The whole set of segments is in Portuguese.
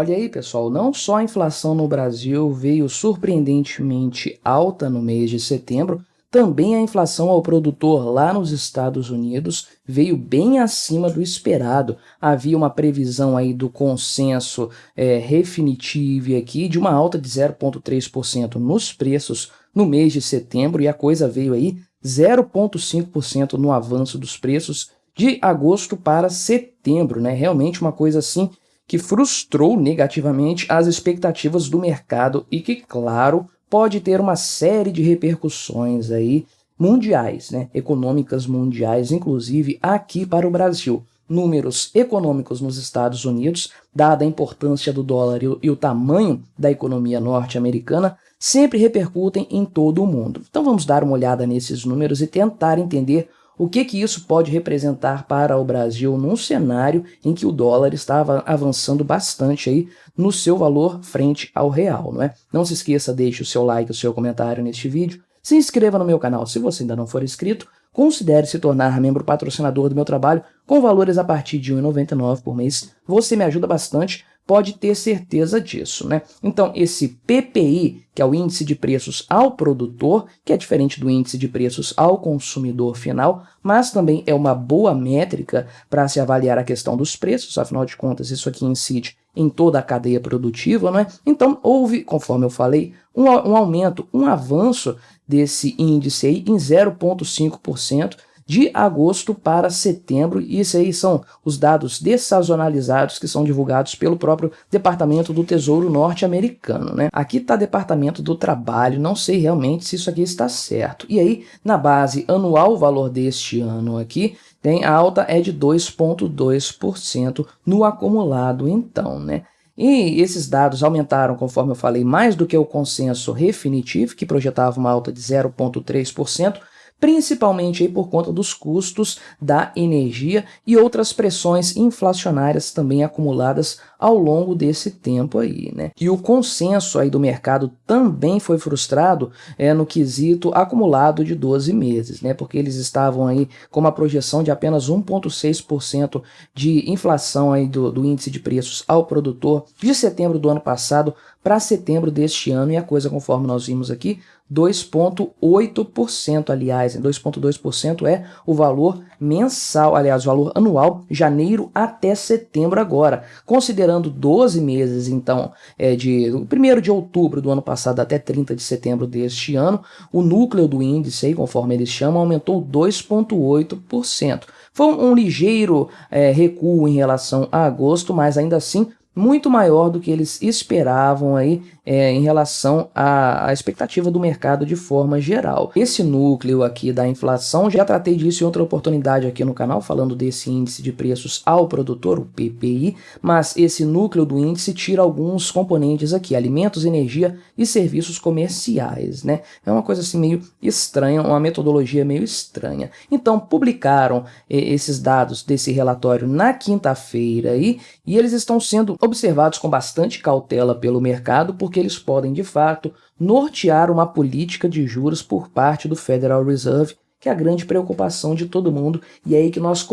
Olha aí, pessoal, não só a inflação no Brasil veio surpreendentemente alta no mês de setembro, também a inflação ao produtor lá nos Estados Unidos veio bem acima do esperado. Havia uma previsão aí do consenso Refinitiv aqui de uma alta de 0,3% nos preços no mês de setembro, e a coisa veio aí 0,5% no avanço dos preços de agosto para setembro, né? Realmente uma coisa assim que frustrou negativamente as expectativas do mercado e que, claro, pode ter uma série de repercussões aí mundiais, né, econômicas mundiais, inclusive aqui para o Brasil. Números econômicos nos Estados Unidos, dada a importância do dólar e o tamanho da economia norte-americana, sempre repercutem em todo o mundo. Então vamos dar uma olhada nesses números e tentar entender o que isso pode representar para o Brasil num cenário em que o dólar estava avançando bastante aí no seu valor frente ao real, não é? Não se esqueça, deixe o seu like, o seu comentário neste vídeo, se inscreva no meu canal se você ainda não for inscrito, considere se tornar membro patrocinador do meu trabalho com valores a partir de R$ 1,99 por mês. Você me ajuda bastante, pode ter certeza disso, né? Então, esse PPI, que é o índice de preços ao produtor, que é diferente do índice de preços ao consumidor final, mas também é uma boa métrica para se avaliar a questão dos preços, afinal de contas, isso aqui incide em toda a cadeia produtiva, não é? Então, houve, conforme eu falei, um aumento, um avanço desse índice aí em 0,5%, de agosto para setembro, e isso aí são os dados dessazonalizados que são divulgados pelo próprio Departamento do Tesouro norte-americano, né? Aqui está Departamento do Trabalho, não sei realmente se isso aqui está certo. E aí, na base anual, o valor deste ano aqui, tem a alta é de 2,2% no acumulado então, né? E esses dados aumentaram, conforme eu falei, mais do que o consenso Refinitiv, que projetava uma alta de 0,3%, principalmente aí por conta dos custos da energia e outras pressões inflacionárias também acumuladas ao longo desse tempo aí, né? E o consenso aí do mercado também foi frustrado no quesito acumulado de 12 meses, né? Porque eles estavam aí com uma projeção de apenas 1,6% de inflação aí do índice de preços ao produtor de setembro do ano passado para setembro deste ano, e a coisa, conforme nós vimos aqui, 2,8%, aliás, 2,2% é o valor mensal, aliás, o valor anual, janeiro até setembro agora. Considerando 12 meses, então, de 1º de outubro do ano passado até 30 de setembro deste ano, o núcleo do índice, aí, conforme eles chamam, aumentou 2,8%. Foi um ligeiro recuo em relação a agosto, mas ainda assim muito maior do que eles esperavam aí em relação à expectativa do mercado de forma geral. Esse núcleo aqui da inflação, já tratei disso em outra oportunidade aqui no canal, falando desse índice de preços ao produtor, o PPI, mas esse núcleo do índice tira alguns componentes aqui, alimentos, energia e serviços comerciais, né? É uma coisa assim meio estranha, uma metodologia meio estranha. Então, publicaram esses dados desse relatório na quinta-feira aí, e eles estão sendo observados com bastante cautela pelo mercado, porque eles podem, de fato, nortear uma política de juros por parte do Federal Reserve, que é a grande preocupação de todo mundo, e é aí que nós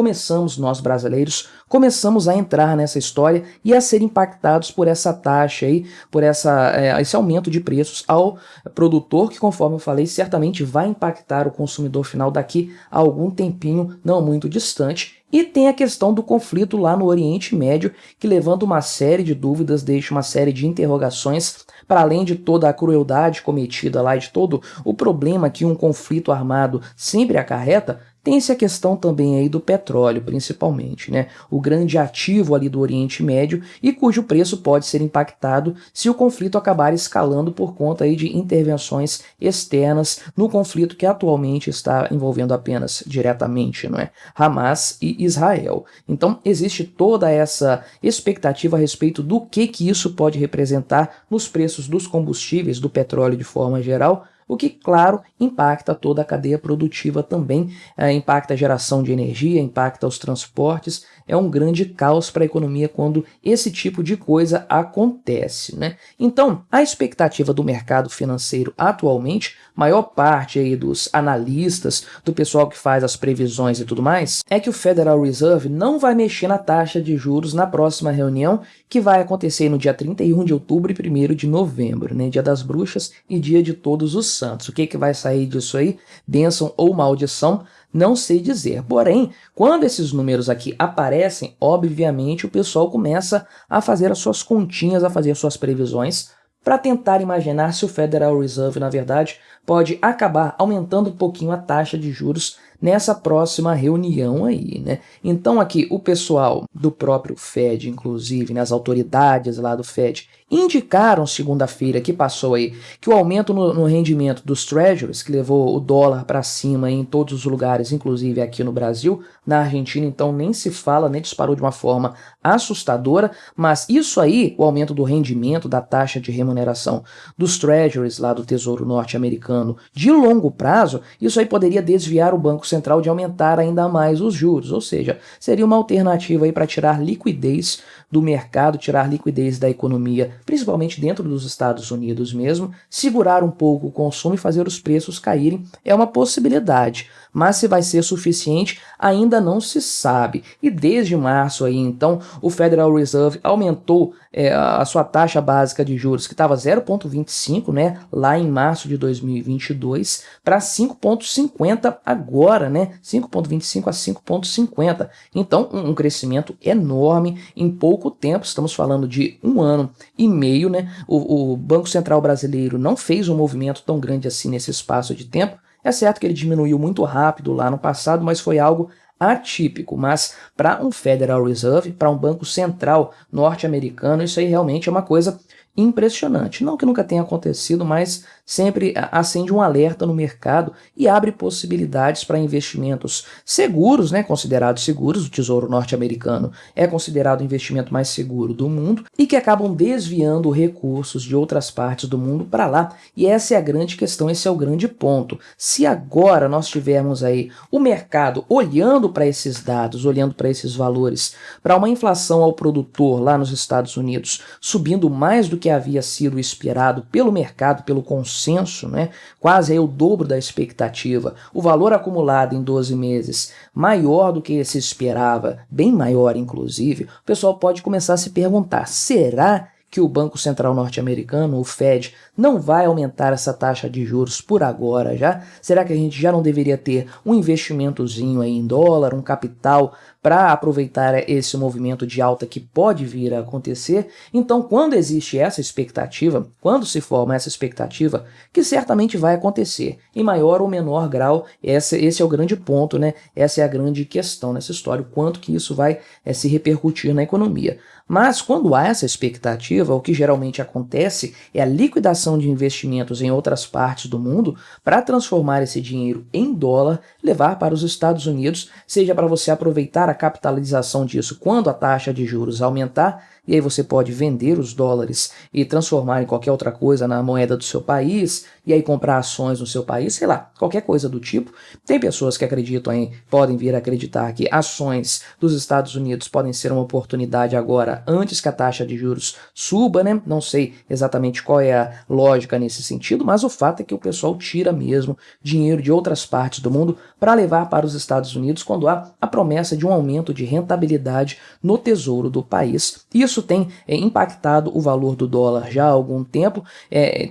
brasileiros, começamos a entrar nessa história e a ser impactados por essa taxa aí, por esse aumento de preços ao produtor, que, conforme eu falei, certamente vai impactar o consumidor final daqui a algum tempinho, não muito distante. E tem a questão do conflito lá no Oriente Médio, que levanta uma série de dúvidas, deixa uma série de interrogações, para além de toda a crueldade cometida lá, e de todo o problema que um conflito armado sempre acarreta. Tem-se a questão também aí do petróleo, principalmente, né? O grande ativo ali do Oriente Médio, e cujo preço pode ser impactado se o conflito acabar escalando por conta aí de intervenções externas no conflito que atualmente está envolvendo apenas diretamente, não é? Hamas e Israel. Então, existe toda essa expectativa a respeito do que isso pode representar nos preços dos combustíveis, do petróleo de forma geral, o que, claro, impacta toda a cadeia produtiva também, impacta a geração de energia, impacta os transportes, é um grande caos para a economia quando esse tipo de coisa acontece, né? Então, a expectativa do mercado financeiro atualmente, maior parte aí dos analistas, do pessoal que faz as previsões e tudo mais, é que o Federal Reserve não vai mexer na taxa de juros na próxima reunião, que vai acontecer no dia 31 de outubro e 1º de novembro, né? Dia das Bruxas e dia de Todos os Santos. O que vai sair disso aí? Bênção ou maldição? Não sei dizer. Porém, quando esses números aqui aparecem, obviamente o pessoal começa a fazer as suas continhas, a fazer as suas previsões para tentar imaginar se o Federal Reserve, na verdade, pode acabar aumentando um pouquinho a taxa de juros nessa próxima reunião aí, né? Então aqui o pessoal do próprio Fed, inclusive, né, as autoridades lá do Fed, indicaram segunda-feira que passou aí que o aumento no rendimento dos treasuries, que levou o dólar para cima em todos os lugares, inclusive aqui no Brasil, na Argentina então nem se fala, nem disparou de uma forma assustadora, mas isso aí, o aumento do rendimento da taxa de remuneração dos treasuries lá do Tesouro Norte-Americano de longo prazo, isso aí poderia desviar o Banco Central de aumentar ainda mais os juros, ou seja, seria uma alternativa aí para tirar liquidez do mercado, tirar liquidez da economia, principalmente dentro dos Estados Unidos mesmo, segurar um pouco o consumo e fazer os preços caírem é uma possibilidade, mas se vai ser suficiente ainda não se sabe. E desde março aí, então, o Federal Reserve aumentou a sua taxa básica de juros, que estava 0,25, né, lá em março de 2022, para 5,50 agora, né, 5,25 a 5,50. Então, um crescimento enorme em pouco tempo, estamos falando de 1 ano e meio, né, o Banco Central brasileiro não fez um movimento tão grande assim nesse espaço de tempo. É certo que ele diminuiu muito rápido lá no passado, mas foi algo atípico. Mas para um Federal Reserve, para um banco central norte-americano, isso aí realmente é uma coisa impressionante. Não que nunca tenha acontecido, mas sempre acende um alerta no mercado e abre possibilidades para investimentos seguros, né, considerados seguros. O Tesouro Norte-Americano é considerado o investimento mais seguro do mundo e que acabam desviando recursos de outras partes do mundo para lá. E essa é a grande questão, esse é o grande ponto. Se agora nós tivermos aí o mercado olhando para esses dados, olhando para esses valores, para uma inflação ao produtor lá nos Estados Unidos subindo mais do que havia sido esperado pelo mercado, pelo consenso, né? Quase aí o dobro da expectativa, o valor acumulado em 12 meses maior do que se esperava, bem maior inclusive, o pessoal pode começar a se perguntar, será que o Banco Central norte-americano, o Fed, não vai aumentar essa taxa de juros por agora já? Será que a gente já não deveria ter um investimentozinho aí em dólar, um capital para aproveitar esse movimento de alta que pode vir a acontecer? Então, quando existe essa expectativa, quando se forma essa expectativa, que certamente vai acontecer, em maior ou menor grau, esse é o grande ponto, né? Essa é a grande questão nessa história, o quanto que isso vai se repercutir na economia. Mas quando há essa expectativa, o que geralmente acontece é a liquidação de investimentos em outras partes do mundo para transformar esse dinheiro em dólar, levar para os Estados Unidos, seja para você aproveitar a capitalização disso quando a taxa de juros aumentar, e aí você pode vender os dólares e transformar em qualquer outra coisa na moeda do seu país, e aí comprar ações no seu país, sei lá, qualquer coisa do tipo. Tem pessoas que acreditam podem vir a acreditar que ações dos Estados Unidos podem ser uma oportunidade agora, antes que a taxa de juros suba, né? Não sei exatamente qual é a lógica nesse sentido, mas o fato é que o pessoal tira mesmo dinheiro de outras partes do mundo para levar para os Estados Unidos quando há a promessa de um aumento de rentabilidade no tesouro do país. Isso tem impactado o valor do dólar já há algum tempo.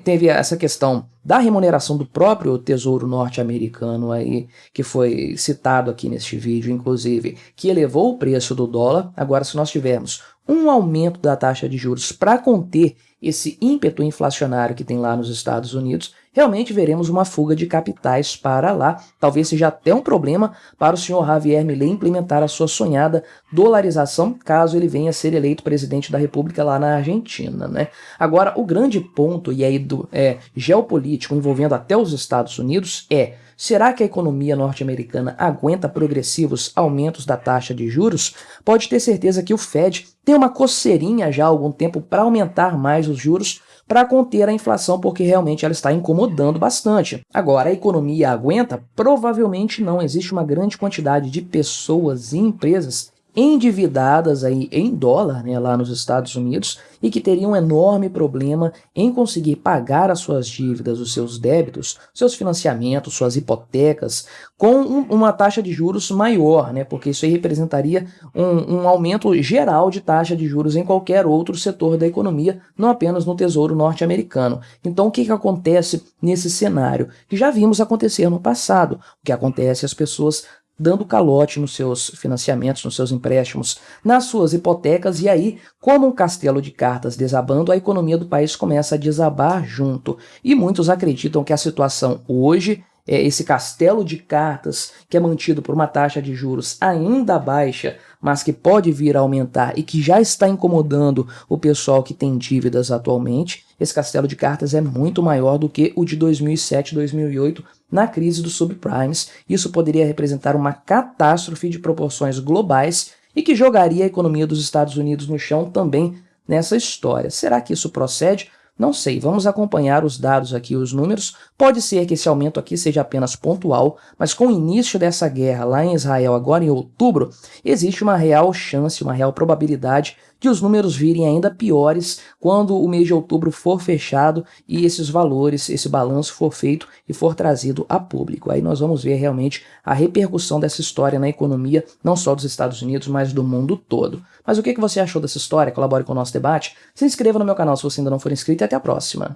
Teve essa questão da remuneração do próprio Tesouro Norte-Americano aí, que foi citado aqui neste vídeo, inclusive, que elevou o preço do dólar. Agora, se nós tivermos um aumento da taxa de juros para conter esse ímpeto inflacionário que tem lá nos Estados Unidos, realmente veremos uma fuga de capitais para lá. Talvez seja até um problema para o senhor Javier Milei implementar a sua sonhada dolarização, caso ele venha a ser eleito presidente da República lá na Argentina, né? Agora, o grande ponto, e aí geopolítico envolvendo até os Estados Unidos será que a economia norte-americana aguenta progressivos aumentos da taxa de juros? Pode ter certeza que o Fed tem uma coceirinha já há algum tempo para aumentar mais os juros para conter a inflação, porque realmente ela está incomodando bastante. Agora, a economia aguenta? Provavelmente não. Existe uma grande quantidade de pessoas e empresas endividadas aí em dólar, né, lá nos Estados Unidos, e que teriam um enorme problema em conseguir pagar as suas dívidas, os seus débitos, seus financiamentos, suas hipotecas, com uma taxa de juros maior, né, porque isso aí representaria um aumento geral de taxa de juros em qualquer outro setor da economia, não apenas no Tesouro norte-americano. Então, o que acontece nesse cenário? Que já vimos acontecer no passado. O que acontece? As pessoas dando calote nos seus financiamentos, nos seus empréstimos, nas suas hipotecas, e aí, como um castelo de cartas desabando, a economia do país começa a desabar junto. E muitos acreditam que a situação hoje, esse castelo de cartas que é mantido por uma taxa de juros ainda baixa, mas que pode vir a aumentar e que já está incomodando o pessoal que tem dívidas atualmente, esse castelo de cartas é muito maior do que o de 2007, 2008, na crise dos subprimes. Isso poderia representar uma catástrofe de proporções globais e que jogaria a economia dos Estados Unidos no chão também nessa história. Será que isso procede? Não sei, vamos acompanhar os dados aqui, os números. Pode ser que esse aumento aqui seja apenas pontual, mas com o início dessa guerra lá em Israel, agora em outubro, existe uma real chance, uma real probabilidade de os números virem ainda piores quando o mês de outubro for fechado e esses valores, esse balanço for feito e for trazido a público. Aí nós vamos ver realmente a repercussão dessa história na economia, não só dos Estados Unidos, mas do mundo todo. Mas o que você achou dessa história? Colabore com o nosso debate. Se inscreva no meu canal se você ainda não for inscrito e até a próxima.